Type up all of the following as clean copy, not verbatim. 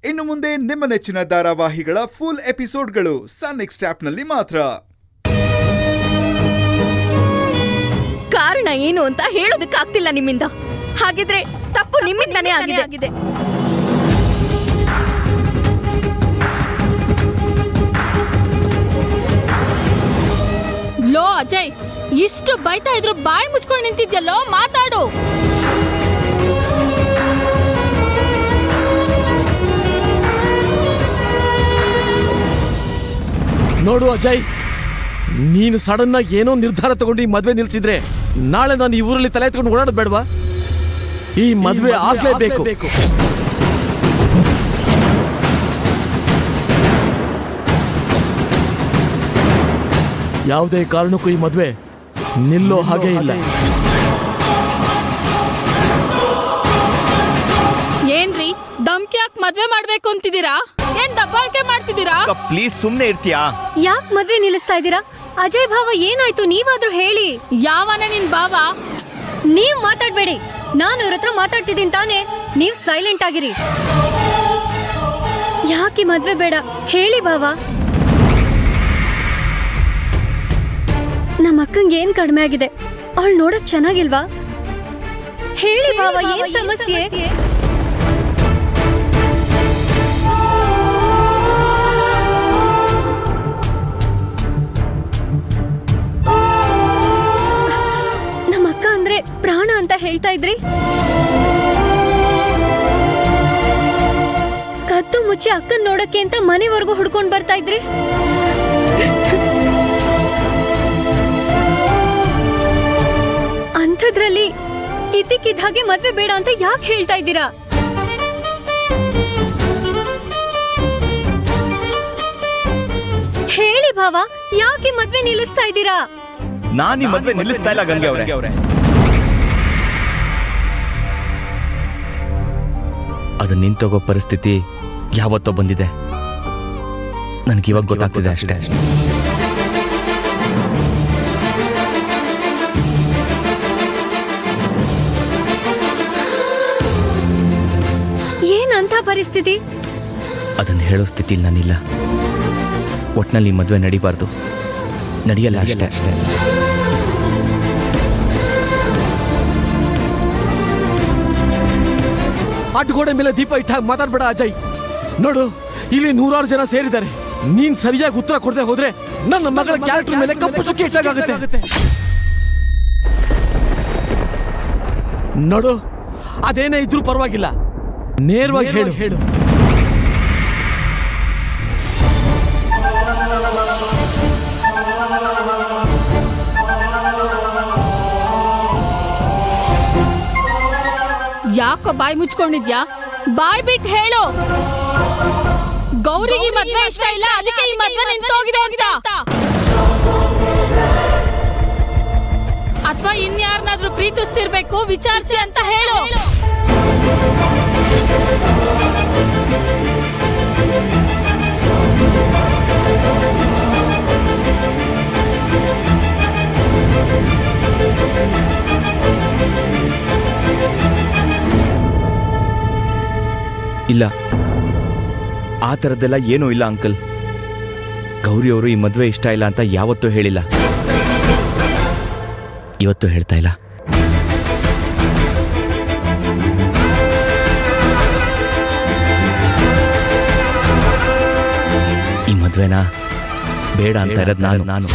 ಇನ್ನು ಮುಂದೆ ನಿಮ್ಮ ನೆಚ್ಚಿನ ಧಾರಾವಾಹಿಗಳ ಫುಲ್ ಎಪಿಸೋಡ್ಗಳು ಸನ್ ನೆಕ್ಸ್ಟ್ ಆಪ್ನಲ್ಲಿ ಮಾತ್ರ. ಕಾರಣ ಏನು ಅಂತ ಹೇಳೋದಕ್ಕಾಗ್ತಿಲ್ಲ ನಿಮ್ಮಿಂದ. ಹಾಗಿದ್ರೆ ತಪ್ಪು ನಿಮ್ಮಿಂದನೇ ಆಗಿದೆ. ಲೋ ಅಜಯ್, ಇಷ್ಟು ಬೈತಾ ಇದ್ರು ಬಾಯಿ ಮುಚ್ಕೊಂಡು ನಿಂತಿದ್ಯಲ್ಲೋ, ಮಾತಾಡು. ನೋಡು ಅಜಯ್, ನೀನು ಸಡನ್ ಆಗಿ ಏನೋ ನಿರ್ಧಾರ ತಗೊಂಡು ಈ ಮದ್ವೆ ನಿಲ್ಸಿದ್ರೆ ನಾಳೆ ನಾನು ಈ ಊರಲ್ಲಿ ತಲೆ ಎತ್ಕೊಂಡು ಓಡಾಡೋದು ಬೇಡವಾ? ಈ ಮದ್ವೆ ಆಗ್ಲೇಬೇಕು. ಯಾವುದೇ ಕಾರಣಕ್ಕೂ ಈ ಮದ್ವೆ ನಿಲ್ಲೋ ಹಾಗೆ ಇಲ್ಲ. ಏನ್ರಿ ಧಮ್ಕಿ ಯಾಕೆ ಮದ್ವೆ ಮಾಡ್ಬೇಕು ಅಂತಿದ್ದೀರಾ? ಏನ್ ದಬ್ಬಾಳಿಕೆ ಮಾಡ್ತಿದ್ದೀರಾ? ಪ್ಲೀಸ್ ಸುಮ್ನೆ ಇರ್ತೀಯಾ? ಯಾಕೆ ಮದ್ವೆ ನಿಲ್ಲಿಸ್ತಾ ಇದ್ದೀರಾ? ಅಜಯ್ ಭಾವ ಏನಾಯ್ತು, ನೀವಾದ್ರೂ ಹೇಳಿ. ಯಾವನ ನಿನ್ ಭಾವ? ನೀವ್ ಮಾತಾಡ್ಬೇಡಿ, ನಾನು ಇವ್ರ ಹತ್ರ ಮಾತಾಡ್ತಿದ್ದೀನಿ ತಾನೇ. ನೀವ್ ಸೈಲೆಂಟ್ ಆಗಿರಿ. ಯಾಕೆ ಮದ್ವೆ ಬೇಡ ಹೇಳಿ ಭಾವ. ನಮ್ಮ ಅಕ್ಕಂಗೆ ಏನ್ ಕಡಿಮೆ ಆಗಿದೆ? ಅವಳು ನೋಡಕ್ ಚೆನ್ನಾಗಿಲ್ವಾ? ಹೇಳಿ ಭಾವ, ಏನ್ ಸಮಸ್ಯೆ? ನಮ್ಮ ಅಕ್ಕ ಅಂದ್ರೆ ಪ್ರಾಣ ಅಂತ ಹೇಳ್ತಾ ಇದ್ರಿ. ಕದ್ದು ಮುಚ್ಚಿ ಅಕ್ಕನ್ ನೋಡಕ್ಕೆ ಅಂತ ಮನೆವರೆಗೂ ಹುಡ್ಕೊಂಡ್ ಬರ್ತಾ ಇದ್ರಿ. ಅಂಥದ್ರಲ್ಲಿ ಇದ್ದಕ್ಕಿದ್ದ ಹಾಗೆ ಮದ್ವೆ ಬೇಡ ಅಂತ ಯಾಕೆ ಹೇಳ್ತಾ ಇದ್ದೀರಾ? ಹೇಳಿ ಭಾವ, ಯಾಕೆ ಮದ್ವೆ ನಿಲ್ಲಿಸ್ತಾ ಇದ್ದೀರಾ? ನಾನು ಈ ಮದ್ವೆ ನಿಲ್ಲಿಸ್ತಾ ಇಲ್ಲ ಗಂಗೆ ಅವರೇ. ಅದು ನಿಂತೋಗೋ ಪರಿಸ್ಥಿತಿ ಯಾವತ್ತೋ ಬಂದಿದೆ. ನನಗಿವಾಗ ಗೊತ್ತಾಗ್ತಿದೆ ಅಷ್ಟೇ. ಏನಂತ ಪರಿಸ್ಥಿತಿ? ಅದನ್ನು ಹೇಳೋ ಸ್ಥಿತಿಲಿ ನಾನಿಲ್ಲ. ಒಟ್ನಲ್ಲಿ ಮದುವೆ ನಡಿಬಾರ್ದು, ನಡೆಯಲ್ಲ ಅಷ್ಟೇ. ಅಡ್ಗೋಡೆ ಮೇಲೆ ದೀಪ ಇಟ್ಟಾಗ ಮಾತಾಡ್ಬೇಡ ಅಜಯ್. ನೋಡು, ಇಲ್ಲಿ 100 ಜನ ಸೇರಿದ್ದಾರೆ. ನೀನ್ ಸರಿಯಾಗಿ ಉತ್ತರ ಕೊಡದೆ ಹೋದ್ರೆ ನನ್ನ ಮಗಳ ಕ್ಯಾರೆಕ್ಟರ್ ಮೇಲೆ ಕಪ್ಪು ಚುಕ್ಕಿ ಇಟ್ಟಾಗುತ್ತೆ. ನೋಡು, ಅದೇನೇ ಇದ್ರೂ ಪರವಾಗಿಲ್ಲ, ನೇರವಾಗಿ ಹೇಳು. ಯಾಕೋ ಬಾಯಿ ಮುಚ್ಕೊಂಡಿದ್ಯಾ? ಬಾಯ್ ಬಿಟ್ಟು ಹೇಳು. ಗೌರಿಗೆ ಮದ್ವೆ ಇಷ್ಟ ಇಲ್ಲ, ಅದಕ್ಕೆ ಈ ಮದ್ವೆ ನಿಂತೋಗಿದೆ ಅಂತ. ಅಥವಾ ಇನ್ಯಾರನ್ನಾದ್ರೂ ಪ್ರೀತಿಸ್ತಿರ್ಬೇಕು, ವಿಚಾರಿಸಿ ಅಂತ ಹೇಳು. ಇಲ್ಲ, ಆ ಥರದ್ದೆಲ್ಲ ಏನೂ ಇಲ್ಲ ಅಂಕಲ್. ಗೌರಿ ಅವರು ಈ ಮದುವೆ ಇಷ್ಟ ಇಲ್ಲ ಅಂತ ಯಾವತ್ತೂ ಹೇಳಿಲ್ಲ, ಇವತ್ತು ಹೇಳ್ತಾ ಇಲ್ಲ. ಈ ಮದುವೆನ ಬೇಡ ಅಂತ ಇರೋದು ನಾನು.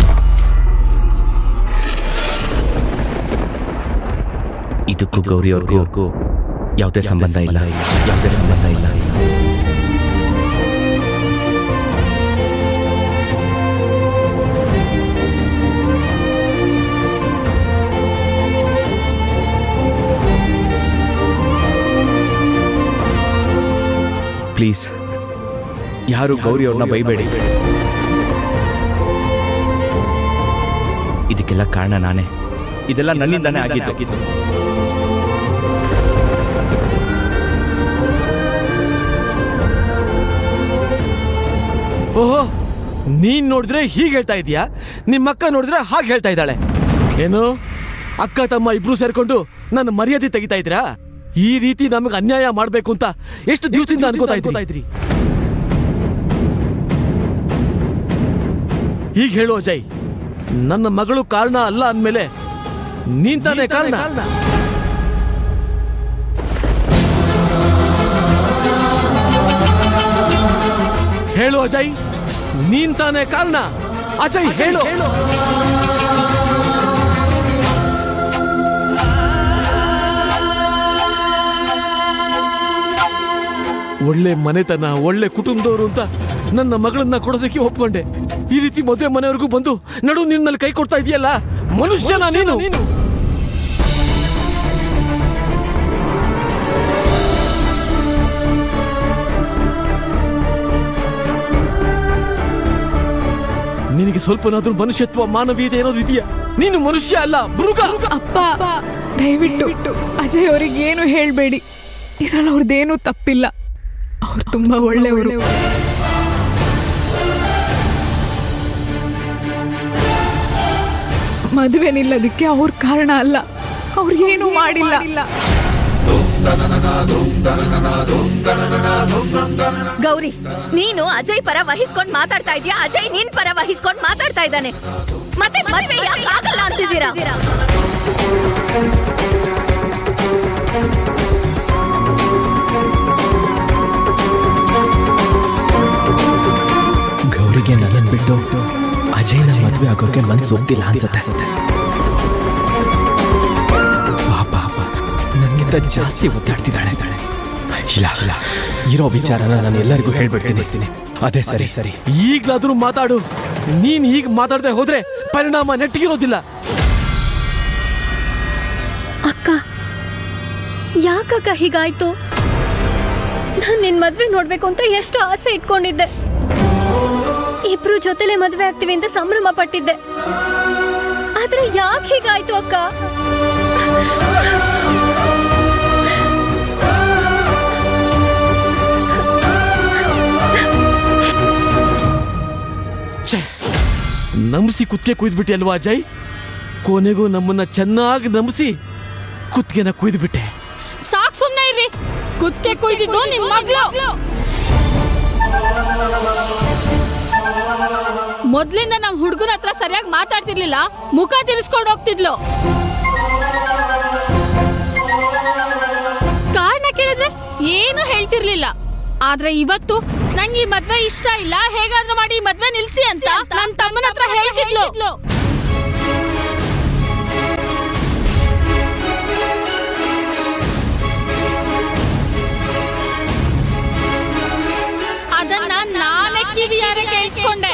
ಇದಕ್ಕೂ ಗೌರಿ ಅವ್ರಿಗೂ ಯಾವುದೇ ಸಂಬಂಧ ಇಲ್ಲ. ಪ್ಲೀಸ್, ಯಾರು ಗೌರಿ ಅವ್ರನ್ನ ಬೈಬೇಡಿ. ಇದಕ್ಕೆಲ್ಲ ಕಾರಣ ನಾನೇ. ಇದೆಲ್ಲ ನನ್ನಿಂದಾನೇ ಆಗಿದ್ದು. ಓಹೋ, ನೀನ್ ನೋಡಿದ್ರೆ ಹೀಗೆ ಹೇಳ್ತಾ ಇದೀಯಾ, ನಿಮ್ಮ ಅಕ್ಕ ನೋಡಿದ್ರೆ ಹಾಗೆ ಹೇಳ್ತಾ ಇದ್ದಾಳೆ. ಏನು, ಅಕ್ಕ ತಮ್ಮ ಇಬ್ರು ಸೇರ್ಕೊಂಡು ನನ್ನ ಮರ್ಯಾದೆ ತೆಗಿತಾ ಇದ್ರಾ? ಈ ರೀತಿ ನಮಗೆ ಅನ್ಯಾಯ ಮಾಡ್ಬೇಕು ಅಂತ ಎಷ್ಟು ದಿವಸದಿಂದ ಅನ್ಕೋತಾ ಇದ್ರಿ? ಈಗ ಹೇಳು ಅಜಯ್, ನನ್ನ ಮಗಳು ಕಾರಣ ಅಲ್ಲ ಅಂದ್ಮೇಲೆ ನೀನ್ ತಾನೇ ಕಾರಣ. ಹೇಳು ಅಜಯ್, ನೀನ್ ತಾನೇ ಕಾರಣ. ಅಜಯ್ ಹೇಳು. ಒಳ್ಳೆ ಮನೆತನ, ಒಳ್ಳೆ ಕುಟುಂಬದವರು ಅಂತ ನನ್ನ ಮಗಳನ್ನ ಕೊಡೋದಕ್ಕೆ ಒಪ್ಕೊಂಡೆ. ಈ ರೀತಿ ಮದುವೆ ಮನೆಯವರೆಗೂ ಬಂದು ನಡು ನಿನ್ನಲ್ಲಿ ಕೈ ಕೊಡ್ತಾ ಇದೆಯಲ್ಲ, ಮನುಷ್ಯನ ನೀನು? ನಿನಗೆ ಸ್ವಲ್ಪನಾದ್ರೂ ಮನುಷ್ಯತ್ವ, ಮಾನವೀಯತೆ ಏನಾದ್ರು ಇದೆಯಾ? ನೀನು ಮನುಷ್ಯ ಅಲ್ಲ, ಮೃಗ. ಅಪ್ಪ, ದಯವಿಟ್ಟು ಅಜಯ್ ಅವ್ರಿಗೆ ಏನು ಹೇಳ್ಬೇಡಿ. ಇದ್ರಲ್ಲಿ ಅವ್ರದ್ದೇನು ತಪ್ಪಿಲ್ಲ. ಅವ್ರು ತುಂಬಾ ಒಳ್ಳೆಯವರು. ಮದುವೆ ನಿಲ್ಲದಕ್ಕೆ ಅವ್ರ ಕಾರಣ ಅಲ್ಲ. ಅವ್ರು ಏನು ಮಾಡಿಲ್ಲ. ಗೌರಿ, ನೀನು ಅಜಯ್ ಪರ ವಹಿಸ್ಕೊಂಡ್ ಮಾತಾಡ್ತಾ ಇದೀಯಾ? ಅಜಯ್ ನಿನ್ ಪರ ವಹಿಸ್ಕೊಂಡ್ ಮಾತಾಡ್ತಾ ಇದ್ದಾನೆ. ಮತ್ತೆ ಮದುವೆ ಯಾಕೆ ಆಗಲ್ಲ ಅಂತಿದ್ದೀರಾ? ಗೌರಿಗೆ ನನ್ನನ್ನು ಬಿಟ್ಟು ಅಜಯ್ನ ಮದುವೆ ಆಗೋಕೆ ಮನ್ಸು ಒಪ್ತಿಲ್ಲ ಅನ್ಸುತ್ತೆ. ಪಾಪ ನನಗಿಂತ ಜಾಸ್ತಿ ಒದ್ದಾಡ್ತಿದ್ದಾಳೆ. ಇಲ್ಲ, ಇರೋ ವಿಚಾರನ ನಾನು ಎಲ್ಲರಿಗೂ ಹೇಳ್ಬಿಡ್ತೀನಿ. ಅದೇ ಸರಿ. ಈಗ್ಲಾದ್ರೂ ಮಾತಾಡು. ನೀನ್ ಹೀಗ್ ಮಾತಾಡದೆ ಹೋದ್ರೆ ಪರಿಣಾಮ ನೆಟ್ಟಿಗಿರೋದಿಲ್ಲ. ಅಕ್ಕ, ಯಾಕಕ್ಕ ಹೀಗಾಯ್ತು? ನಾನ್ ನಿನ್ ಮದ್ವೆ ನೋಡ್ಬೇಕು ಅಂತ ಎಷ್ಟು ಆಸೆ ಇಟ್ಕೊಂಡಿದ್ದೆ. ಇಬ್ರು ಜೊತೆಲೆ ಮದ್ವೆ ಆಗ್ತೀವಿ ಅಂತ ಸಂಭ್ರಮ ಪಟ್ಟಿದ್ದೆ. ಆದ್ರೆ ಯಾಕೆ ಹೀಗಾಯ್ತು ಅಕ್ಕ? ನಂಬಿಸಿ ಕುತ್ತಿಗೆ ಕುಯ್ದ್ಬಿಟ್ಟೆ ಅಲ್ವಾ ಅಜಯ್? ಕೊನೆಗೂ ನಮ್ಮನ್ನ ಚೆನ್ನಾಗಿ ನಂಬಿಸಿ ಕುತ್ತಿಗೆನ ಕುಯ್ದ್ಬಿಟ್ಟೆ. ಸಾಕ್, ಸುಮ್ನೆ ಇರ್ರಿ. ಕುತ್ತಿಗೆ ಕುಯ್ದಿದ್ದು ನಿಮ್ ಮಗಳು. ಮೊದ್ಲಿಂದ ನಮ್ ಹುಡುಗನ ಹತ್ರ ಸರಿಯಾಗಿ ಮಾತಾಡ್ತಿರ್ಲಿಲ್ಲ, ಮುಖ ತಿರ್ಸ್ಕೊಂಡು ಹೋಗ್ತಿದ್ಲು. ಕಾರಣ ಕೇಳಿದ್ರೆ ಏನು ಹೇಳ್ತಿರ್ಲಿಲ್ಲ. ಆದ್ರೆ ಇವತ್ತು ನಂಗೆ ಈ ಮದ್ವೆ ಇಷ್ಟ ಇಲ್ಲ, ಹೇಗಾದ್ರೂ ಮಾಡಿ ಮದ್ವೆ ನಿಲ್ಸಿ ಅಂತ ನನ್ ತಮ್ಮನ ಹತ್ರ ಹೇಳ್ತಿದ್ಲು. ಅದನ್ನ ನಾನೇ ಕಿವಿಯಾರೆ ಕೇಳಿಸ್ಕೊಂಡೆ.